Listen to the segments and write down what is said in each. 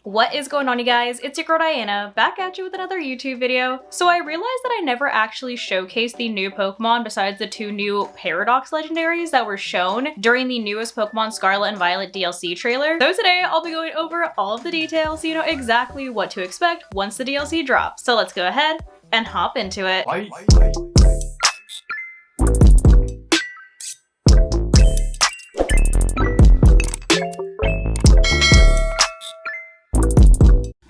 What is going on, you guys? It's your girl Diana, back at you with another YouTube video. So I realized that I never actually showcased the new Pokemon besides the two new Paradox legendaries that were shown during the newest Pokemon Scarlet and Violet DLC trailer. So today I'll be going over all of the details so you know exactly what to expect once the DLC drops. So let's go ahead and hop into it.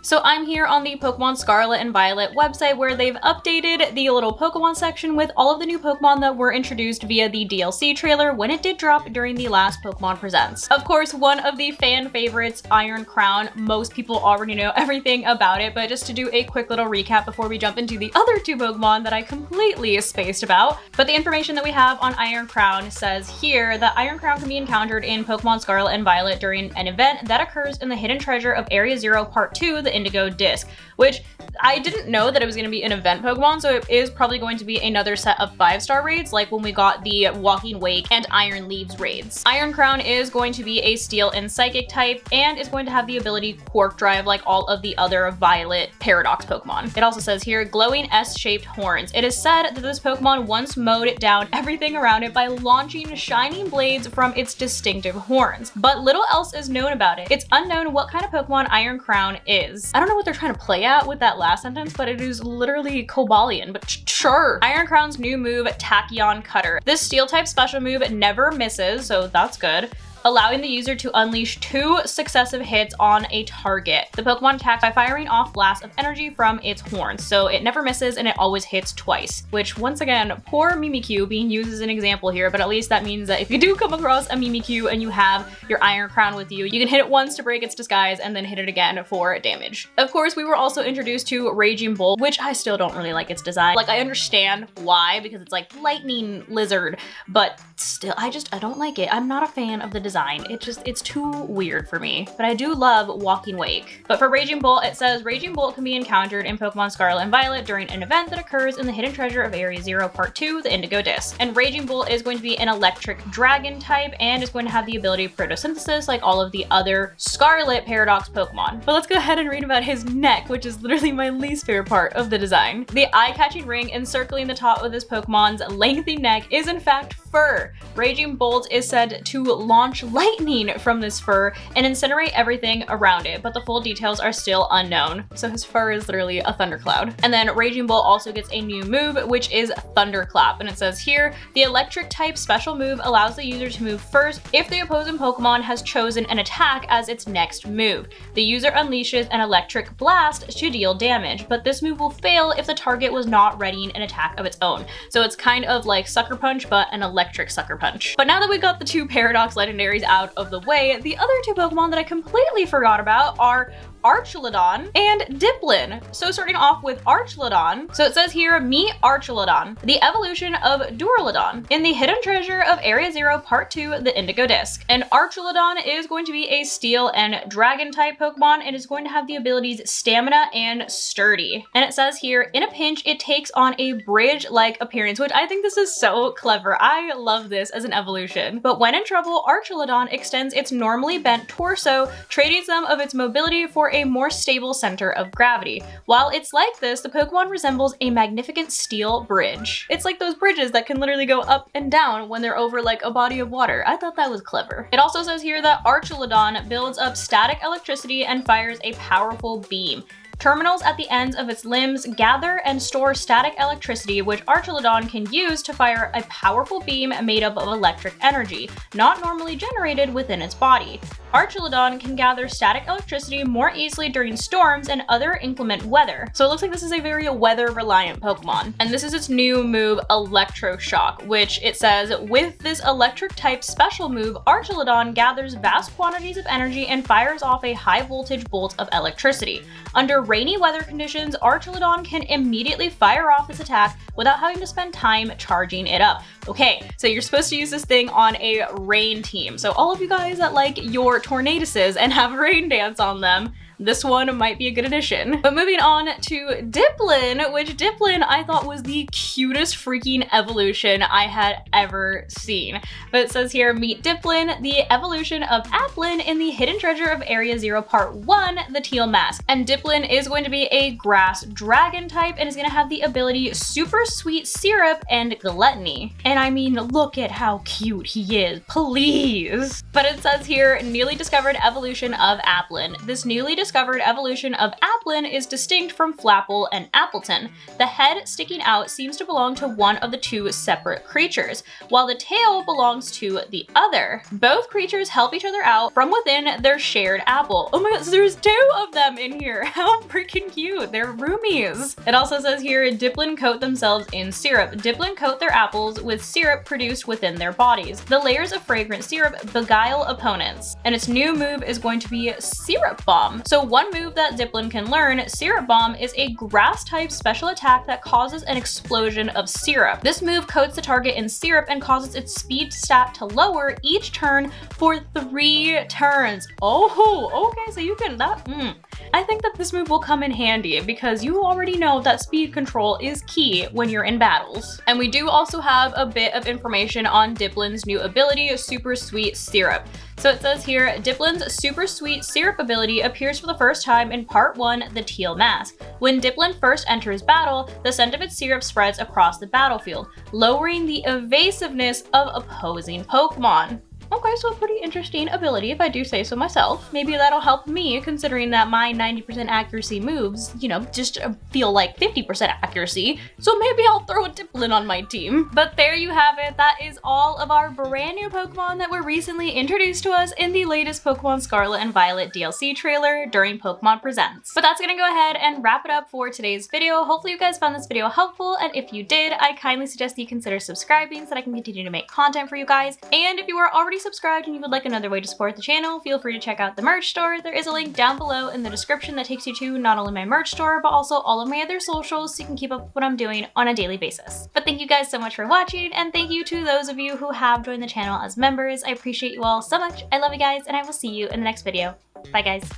So I'm here on the Pokemon Scarlet and Violet website where they've updated the little Pokemon section with all of the new Pokemon that were introduced via the DLC trailer when it did drop during the last Pokemon Presents. Of course, one of the fan favorites, Iron Crown. Most people already know everything about it, but just to do a quick little recap before we jump into the other two Pokemon that I completely spaced about. But the information that we have on Iron Crown says here that Iron Crown can be encountered in Pokemon Scarlet and Violet during an event that occurs in the Hidden Treasure of Area 0 Part 2, the Indigo Disc, which I didn't know that it was going to be an event Pokemon, so it is probably going to be another set of 5-star raids like when we got the Walking Wake and Iron Leaves raids. Iron Crown is going to be a Steel and Psychic type and is going to have the ability Quark Drive like all of the other Violet Paradox Pokemon. It also says here, glowing S-shaped horns. It is said that this Pokemon once mowed down everything around it by launching shining blades from its distinctive horns, but little else is known about it. It's unknown what kind of Pokemon Iron Crown is. I don't know what they're trying to play at with that last sentence, but it is literally Cobalion, but sure. Iron Crown's new move, Tachyon Cutter. This Steel type special move never misses, so that's good, allowing the user to unleash 2 successive hits on a target. The Pokemon attacks by firing off blasts of energy from its horns, so it never misses and it always hits twice, which once again, poor Mimikyu being used as an example here, but at least that means that if you do come across a Mimikyu and you have your Iron Crown with you, you can hit it once to break its disguise and then hit it again for damage. Of course, we were also introduced to Raging Bolt, which I still don't really like its design. Like, I understand why, because it's like lightning lizard, but still, I don't like it. I'm not a fan of the design. It's too weird for me, but I do love Walking Wake. But for Raging Bolt, it says Raging Bolt can be encountered in Pokemon Scarlet and Violet during an event that occurs in the Hidden Treasure of Area 0 Part 2, the Indigo Disc. And Raging Bolt is going to be an electric dragon type and is going to have the ability photosynthesis like all of the other Scarlet Paradox Pokemon. But let's go ahead and read about his neck, which is literally my least favorite part of the design. The eye-catching ring encircling the top of this Pokemon's lengthy neck is in fact fur. Raging Bolt is said to launch lightning from this fur and incinerate everything around it, but the full details are still unknown. So his fur is literally a thundercloud. And then Raging Bolt also gets a new move, which is Thunderclap. And it says here, the electric type special move allows the user to move first if the opposing Pokemon has chosen an attack as its next move. The user unleashes an electric blast to deal damage, but this move will fail if the target was not readying an attack of its own. So it's kind of like Sucker Punch, but an electric Sucker Punch. But now that we've got the two Paradox legendaries out of the way, the other two Pokemon that I completely forgot about are Archaludon and Diplin. So starting off with Archaludon, so it says here, meet Archaludon, the evolution of Duraludon, in the Hidden Treasure of Area 0 Part 2, the Indigo Disc. And Archaludon is going to be a Steel and Dragon type Pokemon and is going to have the abilities Stamina and Sturdy. And it says here, in a pinch, it takes on a bridge-like appearance, which I think this is so clever. I love this as an evolution. But when in trouble, Archaludon extends its normally bent torso, trading some of its mobility for a more stable center of gravity. While it's like this, the Pokemon resembles a magnificent steel bridge. It's like those bridges that can literally go up and down when they're over like a body of water. I thought that was clever. It also says here that Archaludon builds up static electricity and fires a powerful beam. Terminals at the ends of its limbs gather and store static electricity, which Archaludon can use to fire a powerful beam made up of electric energy, not normally generated within its body. Archaludon can gather static electricity more easily during storms and other inclement weather. So it looks like this is a very weather-reliant Pokemon. And this is its new move, Electroshock, which it says, with this electric type special move, Archaludon gathers vast quantities of energy and fires off a high voltage bolt of electricity. Under rainy weather conditions, Archaludon can immediately fire off this attack without having to spend time charging it up. Okay, so you're supposed to use this thing on a rain team. So all of you guys that like your Tornaduses and have rain dance on them, this one might be a good addition. But moving on to Diplin, which Diplin I thought was the cutest freaking evolution I had ever seen. But it says here, meet Diplin, the evolution of Applin in the Hidden Treasure of Area 0 Part 1, the Teal Mask. And Diplin is going to be a grass dragon type and is going to have the ability Super Sweet Syrup and Gluttony. And I mean, look at how cute he is, please. But it says here, newly discovered evolution of Applin. This newly discovered evolution of Applin is distinct from Flapple and Appleton. The head sticking out seems to belong to one of the two separate creatures, while the tail belongs to the other. Both creatures help each other out from within their shared apple. Oh my god, so there's two of them in here. How freaking cute. They're roomies. It also says here, Diplin coat themselves in syrup. Diplin coat their apples with syrup produced within their bodies. The layers of fragrant syrup beguile opponents, and its new move is going to be Syrup Bomb. So one move that Diplin can learn, Syrup Bomb, is a grass type special attack that causes an explosion of syrup. This move coats the target in syrup and causes its speed stat to lower each turn for 3 turns. Oh, okay, so you can, I think that this move will come in handy because you already know that speed control is key when you're in battles. And we do also have a bit of information on Diplin's new ability, Super Sweet Syrup. So it says here, Diplin's Super Sweet Syrup ability appears for the first time in Part 1, the Teal Mask. When Diplin first enters battle, the scent of its syrup spreads across the battlefield, lowering the evasiveness of opposing Pokemon. Okay, so a pretty interesting ability if I do say so myself. Maybe that'll help me considering that my 90% accuracy moves, you know, just feel like 50% accuracy. So maybe I'll throw a Diplin on my team. But there you have it. That is all of our brand new Pokemon that were recently introduced to us in the latest Pokemon Scarlet and Violet DLC trailer during Pokemon Presents. But that's gonna go ahead and wrap it up for today's video. Hopefully you guys found this video helpful, and if you did, I kindly suggest that you consider subscribing so that I can continue to make content for you guys. And if you are already subscribed and you would like another way to support the channel, feel free to check out the merch store. There is a link down below in the description that takes you to not only my merch store, but also all of my other socials so you can keep up with what I'm doing on a daily basis. But thank you guys so much for watching, and thank you to those of you who have joined the channel as members. I appreciate you all so much. I love you guys, and I will see you in the next video. Bye guys.